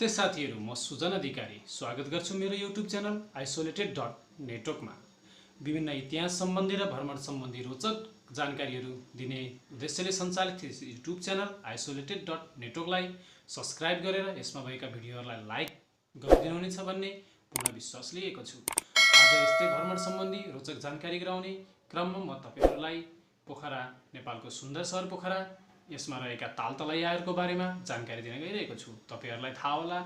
नमस्ते साथीहरू, म सुजन अधिकारी स्वागत गर्छु मेरो युट्युब च्यानल आइसोलेटेड.नेटवर्कमा। विभिन्न इतिहास सम्बन्धी र भ्रमण सम्बन्धी रोचक जानकारीहरू दिने उद्देश्यले सञ्चालित युट्युब च्यानल आइसोलेटेड.नेटवर्कलाई सब्स्क्राइब गरेर यसमा भएका भिडियोहरूलाई लाइक गरिदिनुहुनेछ भन्ने पूर्ण विश्वास लिएको छु। आज यस्तै भ्रमण सम्बन्धी रोचक जानकारी गराउने क्रममा म तपाईहरुलाई पोखरा, नेपालको सुन्दर सहर पोखरा, यसमा रहेका ताल तलैयाहरूको बारेमा जानकारी दिन गइरहेको छु। तपाईहरुलाई थाहा होला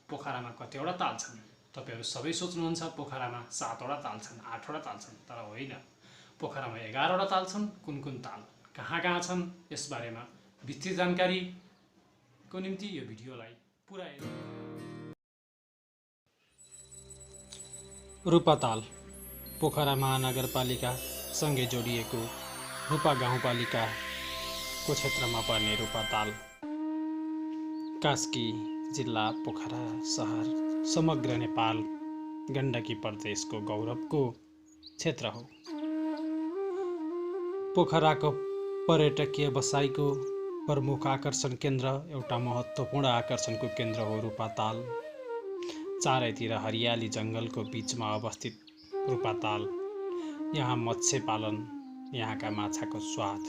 पोखरामा कतिवटा ताल छन्। तपाईहरु सबै सोच्नुहुन्छ पोखरामा 7 वटा ताल छन्, 8 वटा ताल छन्, तर होइन। पोखरामा 11 वटा ताल छन्। कुन ताल कहाँ छन् यस बारेमा विस्तृत जानकारीको निम्ति यो भिडियोलाई पुरा हेर्नु। रूपा ताल पोखरा महानगरपालिका सँगै जोडिएको रूपा गाउँपालिका को क्षेत्रमा पर्ने रूपा ताल कास्की जिल्ला पोखरा शहर समग्र नेपाल गण्डकी प्रदेशको गौरवको क्षेत्र हो। पोखराको पर्यटकीय बसाइको प्रमुख आकर्षण केन्द्र, एउटा महत्त्वपूर्ण आकर्षणको केन्द्र हो रूपा ताल। चारैतिर हरियाली जंगलको बीचमा अवस्थित रूपा ताल। यहाँ मत्स्य पालन, यहाँका माछाको स्वाद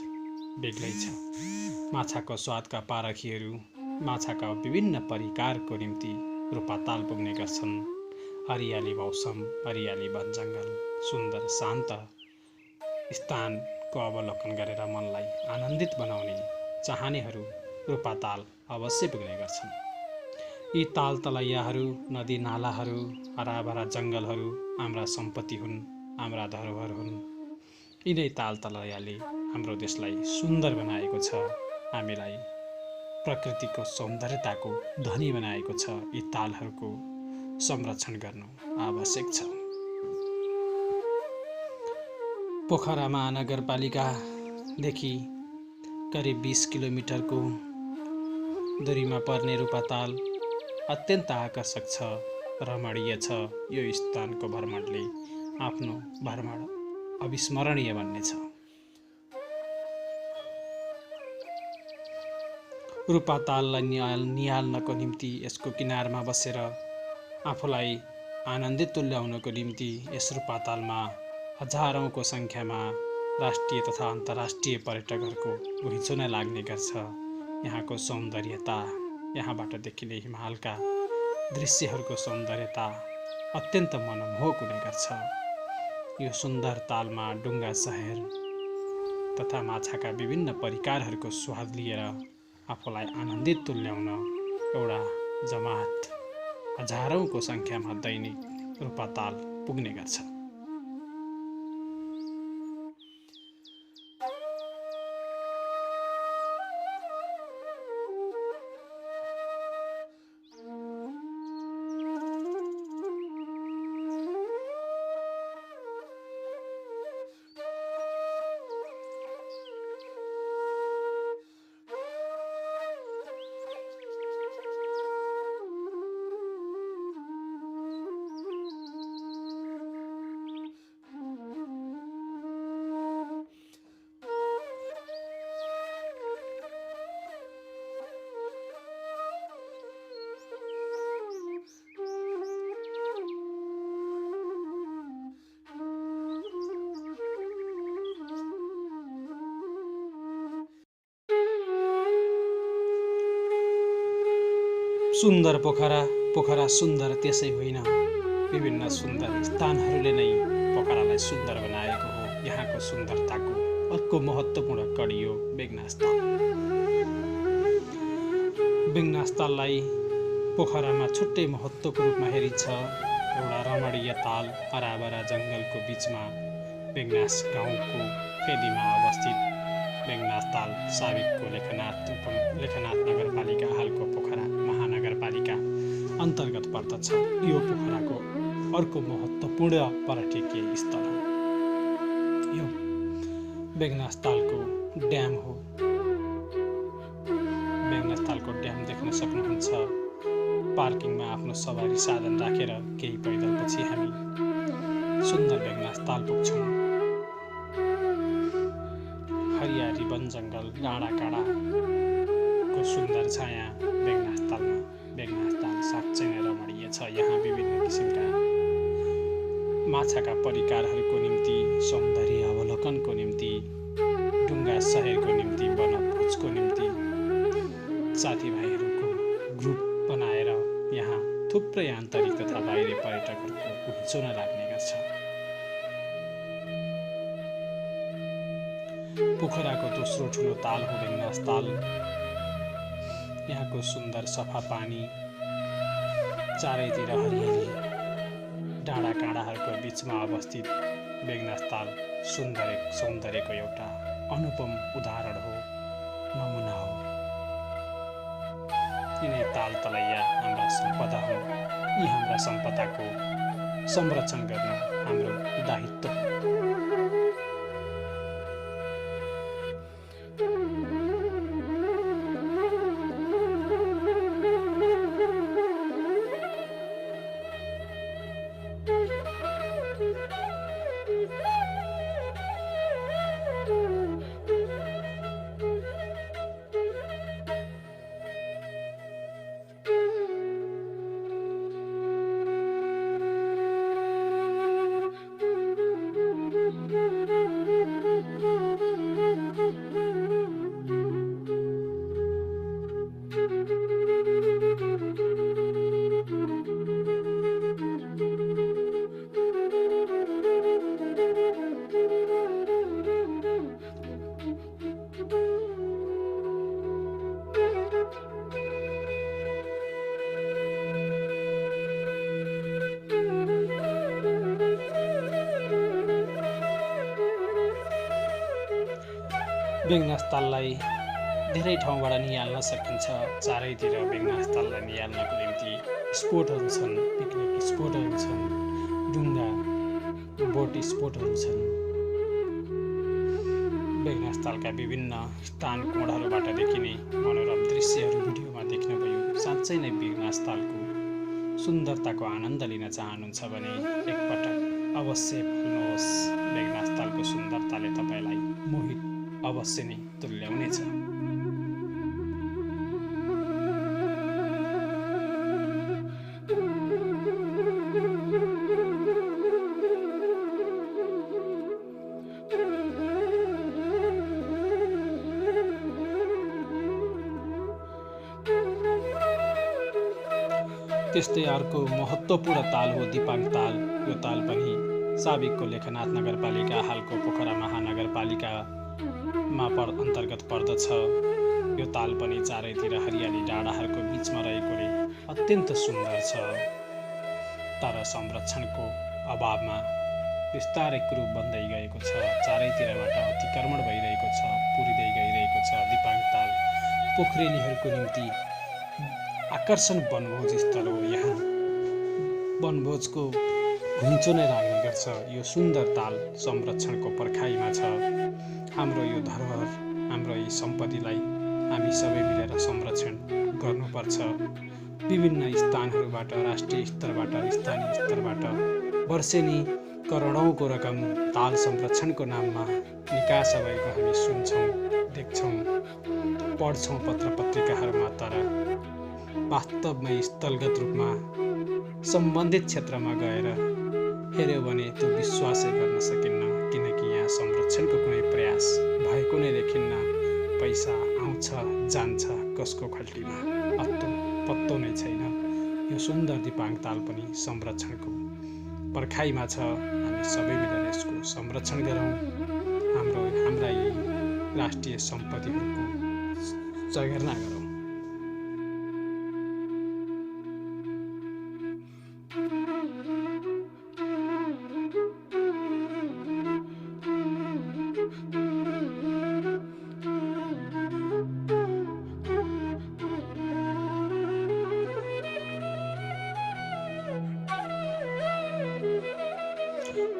बेग्लै छ। माछाको स्वादका पारखीहरू माछाका विभिन्न परिकारको निम्ति रूपा ताल पुग्ने गर्छन्। हरियाली मौसम, हरियाली वन जंगल, सुन्दर शान्त स्थानको अवलोकन गरेर मनलाई आनन्दित बनाउने चाहनेहरू रूपा ताल अवश्य पुग्ने गर्छन्। यी ताल तलैयाहरू, नदी नालाहरू, हराभरा जंगलहरू हाम्रा सम्पत्ति हुन्, हाम्रा धरोहर हुन्। यिनै ताल तलैयाले हाम्रो देशलाई सुन्दर बनाएको छ, हामीलाई प्रकृतिको सौन्दर्यताको धनी बनाएको छ। यी तालहरूको संरक्षण गर्नु आवश्यक छ। पोखरा महानगरपालिकादेखि करिब 20 किलोमिटरको दूरीमा पर्ने रूपा ताल अत्यन्त आकर्षक छ, रमणीय छ। यो स्थानको भ्रमणले आफ्नो भ्रमण अविस्मरणीय बन्नेछ। रूपा ताललाई निहाल्नको निम्ति, यसको किनारमा बसेर आफूलाई आनन्दित तुल्याउनको निम्ति यस रूपा तालमा हजारौंको संख्यामा राष्ट्रिय तथा अन्तर्राष्ट्रिय पर्यटकहरूको घुइँचो नै लाग्ने गर्छ। यहाँको सौन्दर्यता, यहाँबाट देखिने हिमालका दृश्यहरूको सौन्दर्यता अत्यन्त मनमोहक हुने गर्छ। यो सुन्दर तालमा डुङ्गा शहर तथा माछाका विभिन्न परिकारहरूको स्वाद लिएर आफूलाई आनन्दित तुल्याउन एउटा जमात हजारौंको संख्यामा दैनिक रूपा ताल पुग्ने गर्छ। सुन्दर पोखरा सुन्दर त्यसै होइन, विभिन्न सुन्दर स्थानहरूले नै पोखरालाई सुन्दर बनाएको हो। यहाँको सुन्दरताको अर्को महत्त्वपूर्ण कडी हो बेगनास ताल। बेगनास ताललाई पोखरामा छुट्टै महत्त्वको रूपमा हेरिन्छ। एउटा रमणीय ताल, हराभरा जंगलको बीचमा बेगनास गाउँको फेदीमा अवस्थित बेगनास ताल साबिकको लेखनाथ नगरपालिका, हालको पोखरा महानगरपालिका अन्तर्गत पर्दछ। यो पोखराको अर्को महत्त्वपूर्ण पर्यटकीय स्थल हो। यो बेगनास तालको ड्याम हो। बेगनास तालको ड्याम देख्न सक्नुहुन्छ। पार्किङमा आफ्नो सवारी साधन राखेर केही पैदलपछि हामी सुन्दर बेगनास ताल पुग्छौँ। हरियाली वन जंगल, डाँडा काँडाको सुन्दर छाया बेगनास तालमा बेगनास ताल साँच्चै नै रमणीय छ। यहाँ विभिन्न किसिमका माछाका परिकारहरूको निम्ति, सौन्दर्य अवलोकनको निम्ति, डुङ्गा सहेरको निम्ति, वनभोजको निम्ति साथीभाइहरूको ग्रुप बनाएर यहाँ थुप्रै आन्तरिक तथा बाहिरी पर्यटकहरूको घुइँचो लाग्ने गर्छ। पोखराको दोस्रो ठुलो ताल हो बेगनास ताल। यहाँको सुन्दर सफा पानी, चारैतिर हरियाली, डाँडा काँडाहरूको बिचमा अवस्थित बेगनास ताल सौन्दर्यको एउटा अनुपम उदाहरण हो, नमुना हो। यिनै ताल तलैया हाम्रा सम्पदा हुन्। यी हाम्रा सम्पदाको संरक्षण गर्न हाम्रो दायित्व हो। बेगनास ताललाई धेरै ठाउँबाट नियाल्न सकिन्छ। चारैतिर बेगनास ताललाई नियाल्नको निम्ति स्पोटहरू छन्, पिकनिक स्पोटहरू छन्, डुङ्गा बोट स्पोटहरू छन्। बेगनास तालका विभिन्न स्थान कोणहरूबाट देखिने मनोरम दृश्यहरू भिडियोमा देख्नुभयो। साँच्चै नै बेगनास तालको सुन्दरताको आनन्द लिन चाहनुहुन्छ भने एकपटक अवश्य भुल्नुहोस्। बेगनास तालको सुन्दरताले तपाईँलाई मोहित अवश्य नै तुल्याउनेछ। त्यस्तै अर्को महत्त्वपूर्ण ताल हो दिपाङ ताल। यो ताल पनि साबिकको लेखनाथ नगरपालिका, हालको पोखरा महानगरपालिकामा अन्तर्गत पर्दछ। यो ताल पनि चारैतिर हरियाली डाँडाहरूको बिचमा रहेकोले अत्यन्त सुन्दर छ, तर संरक्षणको अभावमा बिस्तारै कुरूप बन्दै गएको छ। चारैतिरबाट अतिक्रमण भइरहेको छ, पुरिँदै गइरहेको छ। दिपाङ ताल पोखरेलीहरूको निम्ति आकर्षण वनभोज स्थल हो। यहाँ वनभोजको घुइँचो नै लाग्ने गर्छ। यो सुन्दर ताल संरक्षणको पर्खाइमा छ। हाम्रो यो धरोहर, हाम्रो यी सम्पत्तिलाई हामी सबै मिलेर संरक्षण गर्नुपर्छ। विभिन्न स्थानहरूबाट, राष्ट्रिय स्तरबाट, स्थानीय स्तरबाट वर्षेनी करोडौँको रकम ताल संरक्षणको नाममा निकास भएको हामी सुन्छौँ, देख्छौँ, पढ्छौँ पत्र पत्रिकाहरूमा। तर वास्तवमै स्थलगत रूपमा सम्बन्धित क्षेत्रमा गएर हेऱ्यो भने त्यो विश्वासै गर्न सकिन्न, किनकि यहाँ संरक्षणको कुनै प्रयास भएको नै देखिन्न। पैसा आउँछ जान्छ, कसको खल्टीमा पत्तो नै छैन। यो सुन्दर दिपाङ ताल पनि संरक्षणको पर्खाइमा छ। हामी सबै मिलेर यसको संरक्षण गरौँ। हाम्रा यी राष्ट्रिय सम्पत्तिहरूको जगेर्ना गरौँ।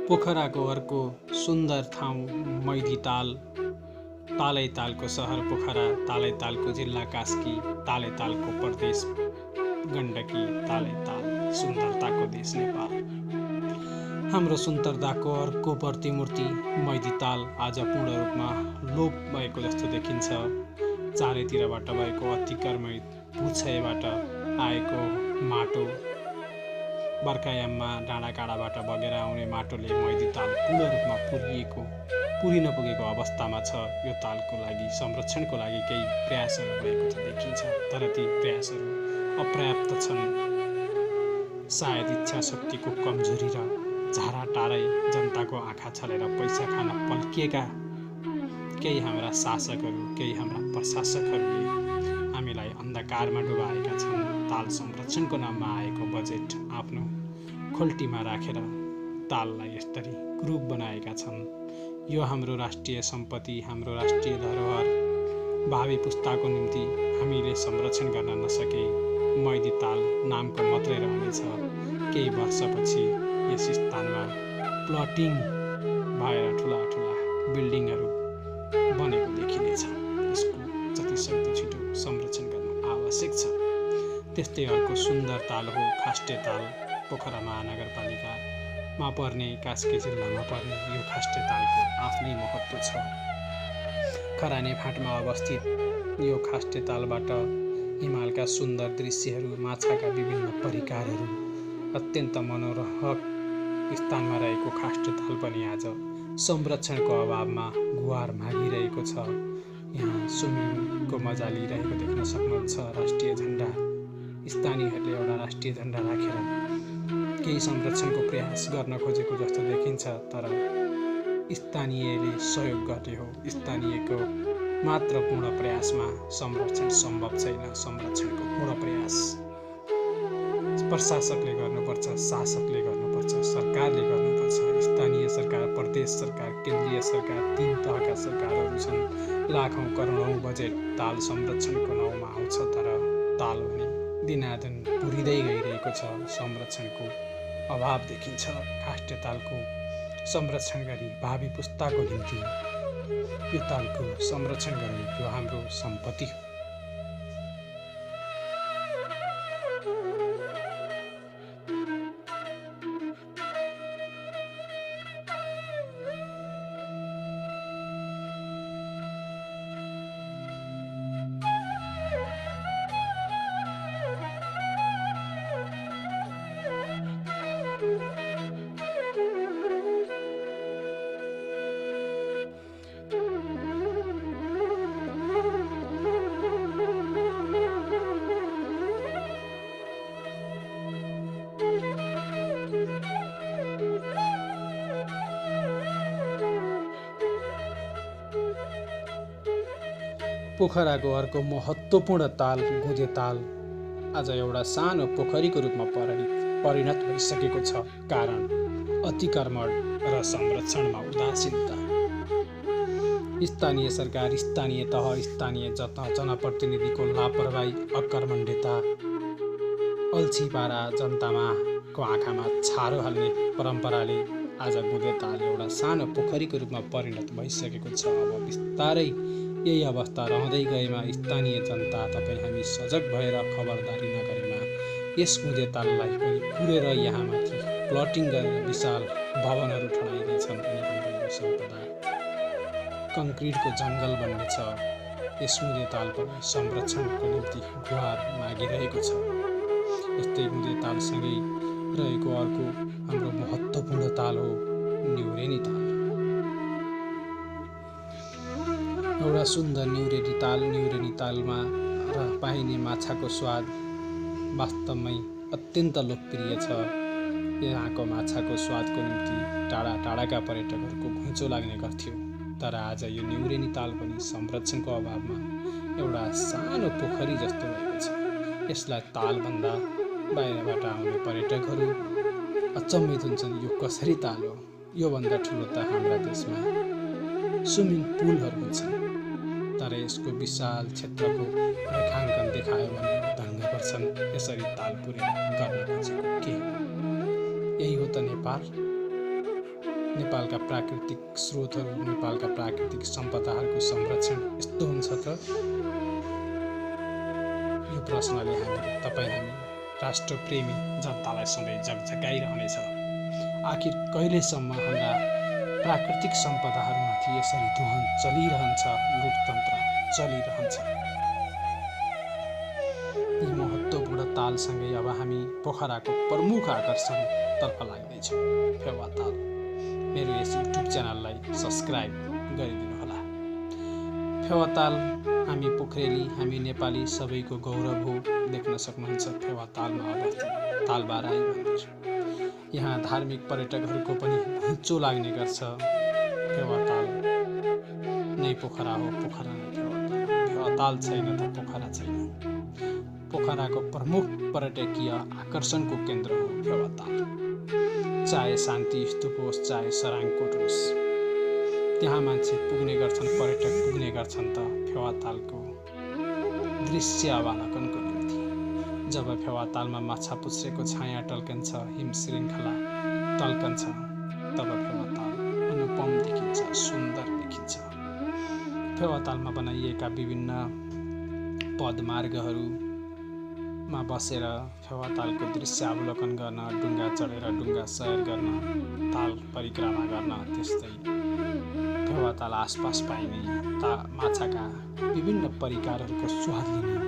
पोखराको अर्को सुन्दर ठाउँ मैदी ताल। तालै तालको सहर पोखरा, तालै तालको जिल्ला कास्की, तालै तालको प्रदेश गण्डकी, तालै ताल सुन्दरताको देश नेपाल। हाम्रो सुन्दरताको अर्को प्रतिमूर्ति मैदी ताल आज पूर्ण रूपमा लोप भएको जस्तो देखिन्छ। चारैतिरबाट भएको अतिक्रमित भूक्षयबाट आएको माटो, बर्खायाममा डाँडाकाँडाबाट बगेर आउने माटोले मैदी ताल पूर्ण रूपमा पुरिन पुगेको अवस्थामा छ। यो तालको लागि संरक्षणको लागि केही प्रयासहरू भएको त देखिन्छ, तर ती प्रयासहरू अपर्याप्त छन्। सायद इच्छा शक्तिको कमजोरी र झारा टाढै जनताको आँखा छलेर पैसा खान पल्किएका केही हाम्रा शासकहरू, केही हाम्रा प्रशासकहरूले हामीलाई अन्धकारमा डुबाएका छन्। ताल संरक्षणको नाममा आएको बजेट आफ्नो खोल्टीमा राखेर ताललाई यसरी कुरूप बनाएका छन्। यो हाम्रो राष्ट्रिय सम्पत्ति, हाम्रो राष्ट्रिय धरोहर भावी पुस्ताको निम्ति हामीले संरक्षण गर्न नसके मैदी ताल नामको मात्रै रहनेछ। केही वर्षपछि यस स्थानमा प्लटिङ भएर ठुला ठुला बिल्डिङहरू बनेको देखिनेछ। यसको जतिसक्दो छिटो संरक्षण गर्नु आवश्यक छ। त्यस्तै अर्को सुन्दर ताल हो खास्टे ताल। पोखरा महानगरपालिकामा पर्ने, कास्की जिल्लामा पर्ने यो खास्टे तालको आफ्नै महत्त्व छ। खरानी फाँटमा अवस्थित यो खास्टे तालबाट हिमालका सुन्दर दृश्यहरू, माछाका विभिन्न परिकारहरू, अत्यन्त मनोरहक स्थानमा रहेको खास्टे ताल पनि आज संरक्षणको अभावमा गुहार मागिरहेको छ। यहाँ स्विमिङको मजा लिइरहेको देख्न सक्नुहुन्छ। राष्ट्रिय झन्डा, स्थानीयहरूले एउटा राष्ट्रिय झन्डा राखेर केही संरक्षणको प्रयास गर्न खोजेको जस्तो देखिन्छ, तर स्थानीयले सहयोग गर्ने हो। स्थानीयको मात्र पूर्ण प्रयासमा संरक्षण सम्भव छैन। संरक्षणको पूर्ण प्रयास प्रशासकले गर्नुपर्छ, शासकले गर्नुपर्छ, सरकारले गर्नुपर्छ। स्थानीय सरकार, प्रदेश सरकार, केन्द्रीय सरकार, 3 तहका सरकारहरू छन्। लाखौँ करोडौँ बजेट ताल संरक्षणको नाउँमा आउँछ, तर ताल भने दिनादिन पुरिँदै गइरहेको छ। संरक्षणको अभाव देखिन्छ। खास्टे तालको संरक्षण गरी भावी पुस्ताको निम्ति यो तालको संरक्षण गर्ने यो हाम्रो सम्पत्ति हो। पोखराको अर्को महत्त्वपूर्ण ताल गुदे ताल आज एउटा सानो पोखरीको रूपमा परिणत भइसकेको छ। कारण अतिक्रमण र संरक्षणमा उदासीनता। स्थानीय सरकार, स्थानीय तह, स्थानीय जनप्रतिनिधिको लापरवाही, अकर्मण्यता, अल्छीपारा, जनतामा को आँखामा छारो हाल्ने परम्पराले आज गुदे ताल एउटा सानो पोखरीको रूपमा परिणत भइसकेको छ। अब बिस्तारै यही अवस्था रहँदै गएमा स्थानीय जनता, तपाईँ हामी सजग भएर खबरदारी नगरेमा यस गुदे ताललाई पनि पुरेर यहाँ माथि प्लटिङ गरेर विशाल भवनहरू ठडाइनेछन् अनि हाम्रो यो सम्पदा कङ्क्रिटको जङ्गल बन्नेछ। यस गुदे ताल पनि संरक्षणको निम्ति गुहार मागिरहेको छ। यस्तै गुदे तालसँगै रहेको अर्को हाम्रो महत्त्वपूर्ण ताल हो न्युरेनी ताल। एउटा सुन्दर न्युरेनी तालमा पाइने माछाको स्वाद वास्तवमै अत्यन्त लोकप्रिय छ। यहाँको माछाको स्वादको निम्ति टाढा टाढाका पर्यटकहरूको घुइँचो लाग्ने गर्थ्यो। तर आज यो न्युरेनी ताल पनि संरक्षणको अभावमा एउटा सानो पोखरी जस्तो भएको छ। यसलाई ताल भन्दा बाहिरबाट आउने पर्यटकहरू अचम्मित हुन्छन्, यो कसरी ताल हो? योभन्दा ठुलो त हाम्रा देशमा स्विमिङ पुलहरू हुन्छन्। तर यसको विशाल क्षेत्रको रेखाङ्कन देखायो भने दङ्ग पर्छन्। यसरी ताल पुरेर गर्न खोजेको के? यही हो त नेपाल। नेपालका प्राकृतिक स्रोतहरू, नेपालका प्राकृतिक सम्पदाहरूको संरक्षण यस्तो हुन्छ त? यो प्रश्नले तपाईँ हामी राष्ट्रप्रेमी जनतालाई सधैँ जगजगाइरहनेछ। आखिर कहिलेसम्म हाम्रा प्राकृतिक सम्पदाहरूमाथि यसरी दोहन चलिरहन्छ, लुटतन्त्र चलिरहन्छ? यी महत्त्वपूर्ण तालसँगै अब हामी पोखराको प्रमुख आकर्षणतर्फ लाग्दैछौँ, फेवा ताल। मेरो यस युट्युब च्यानललाई सब्सक्राइब गरिदिनुहोला। फेवा ताल हामी पोखरेली, हामी नेपाली सबैको गौरव हो। देख्न सक्नुहुन्छ फेवा तालमा अवस्थित तालबाराई मन्दिर। यहाँ धार्मिक पर्यटकहरूको पनि घुइँचो लाग्ने गर्छ। फेवा ताल नै पोखरा हो, पोखरा नै फेवा ताल। फेवा ताल छैन त पोखरा छैन। पोखराको प्रमुख पर्यटकीय आकर्षणको केन्द्र हो फेवा ताल। चाहे शान्ति स्तूप होस्, चाहे सराङकोट होस्, त्यहाँ मान्छे पुग्ने गर्छन्, पर्यटक पुग्ने गर्छन् त फेवा तालको दृश्य अवलोकनको निम्ति। जब फेवा तालमा माछा पुच्छ्रेको छाया टल्कन्छ, हिम श्रृङ्खला टल्कन्छ, तब फेवा ताल अनुपम देखिन्छ, सुन्दर देखिन्छ। फेवा तालमा बनाइएका विभिन्न पदमार्गहरूमा बसेर फेवा तालको दृश्य अवलोकन गर्न, डुङ्गा चढेर डुङ्गा सैर गर्न, ताल परिक्रमा गर्न, त्यस्तै फेवा ताल आसपास पाइने माछाका विभिन्न परिकारहरूको स्वाद लिन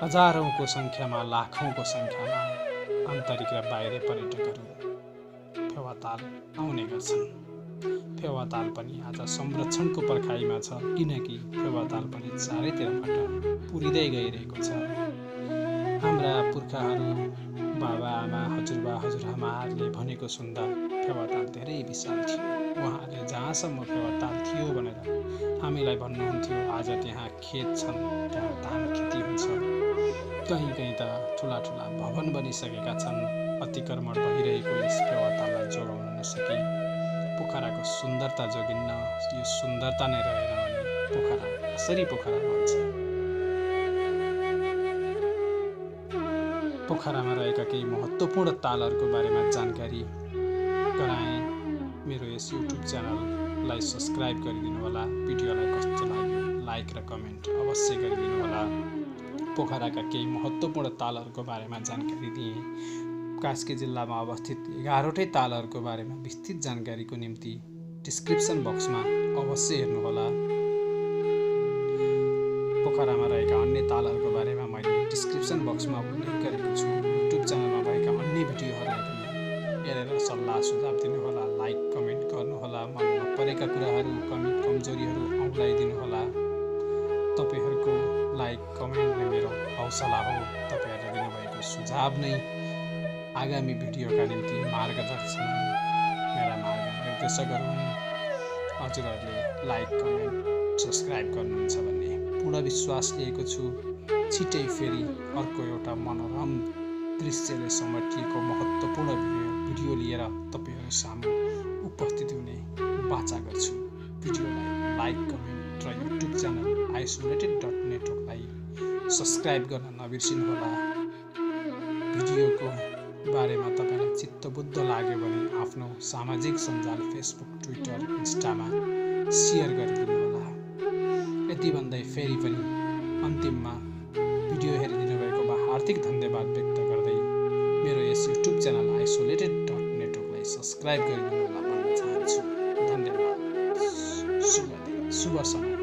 हजारौँको सङ्ख्यामा, लाखौँको सङ्ख्यामा आन्तरिक र बाहिरी पर्यटकहरू फेवा ताल आउने गर्छन्। फेवा ताल पनि आज संरक्षणको पर्खाइमा छ, किनकि फेवा ताल पनि चारैतिरबाट पुरिँदै गइरहेको छ। हाम्रा पुर्खाहरू, बाबा आमा, हजुरबा हजुरआमाहरूले भनेको सुन्दा फेवा ताल धेरै विशाल थियो। उहाँहरूले जहाँसम्म फेवा ताल थियो भनेर हामीलाई भन्नुहुन्थ्यो। आज त्यहाँ खेत छन्, त्यहाँ धान खेती हुन्छ, कहीँ कहीँ त ठुला ठुला भवन बनिसकेका छन्। अतिक्रमण भइरहेको यस फेवा ताललाई जोगाउन नसकी पोखराको सुन्दरता जोगिन्न, यो सुन्दरता नै रहेन भने पोखरा कसरी पोखरा भन्छ। पोखरामा रहेका केही महत्त्वपूर्ण तालहरूको बारेमा जानकारी गराएँ। मेरो यस युट्युब च्यानललाई सब्सक्राइब गरिदिनु होला। भिडियोलाई कस्तो लाग्यो लाइक र कमेन्ट अवश्य गरिदिनु होला। पोखराका केही महत्त्वपूर्ण तालहरूको बारेमा जानकारी दिएँ। कास्की जिल्लामा अवस्थित 11वटै तालहरूको बारेमा विस्तृत जानकारीको निम्ति डिस्क्रिप्सन बक्समा अवश्य हेर्नुहोला। पोखरामा रहेका अन्य तालहरूको बारेमा मैले डिस्क्रिप्सन बक्समा उल्लेख गरेको छु। युट्युब च्यानलमा भएका अन्य भिडियोहरूलाई पनि हेरेर सल्लाह सुझाव दिनुहोला, लाइक कमेन्ट गर्नुहोला। मनमा परेका कुराहरू, कमी कमजोरीहरू औँल्याइदिनुहोला। तपाईँहरूको लाइक कमेन्ट नै मेरो हौसला हो। तपाईँहरूले दिनुभएको सुझाव नै आगामी भिडियोका निम्ति मार्गदर्शन, मेरा मार्गदर्शकहरू हुन्। हजुरहरूले लाइक कमेन्ट सब्सक्राइब गर्नुहुन्छ भन्ने पूर्ण विश्वास लिएको छु। छिटै फेरि अर्को एउटा मनोरम दृश्यले समर्थिएको महत्त्वपूर्ण भिडियो लिएर तपाईँहरू सामु उपस्थित हुने बाचा गर्छु। भिडियोलाई लाइक कमेन्ट र युट्युब च्यानल isolated.networkलाई सब्सक्राइब गर्न नबिर्सिनुहोला। भिडियोको बारेमा तपाईँलाई चित्तबुद्ध लाग्यो भने आफ्नो सामाजिक सञ्जाल फेसबुक, ट्विटर, इन्स्टामा सेयर गरिदिनु होला। यति भन्दै फेरि पनि अन्तिममा भिडियो हेरिदिनु भएकोमा हार्दिक धन्यवाद व्यक्त गर्दै मेरो यस युट्युब च्यानल isolated.networkलाई सब्सक्राइब गरिदिनु होला भन्न चाहन्छु। धन्यवाद। शुभ दिन, शुभ समय।